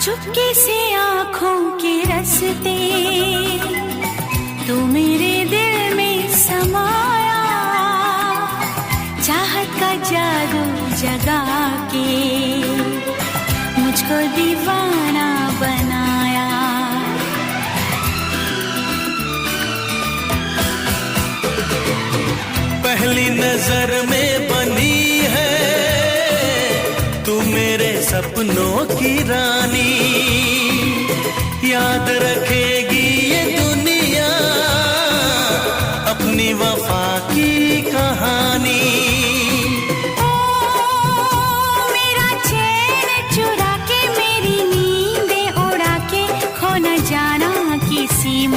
चुपके से आँखों के रस्ते तू मेरे दिल में समाया, चाहत का जादू जगा के मुझको दीवाना बनाया। पहली नजर में बनी है तू मेरे सपनों की रानी, याद रखेगी ये दुनिया अपनी वफा की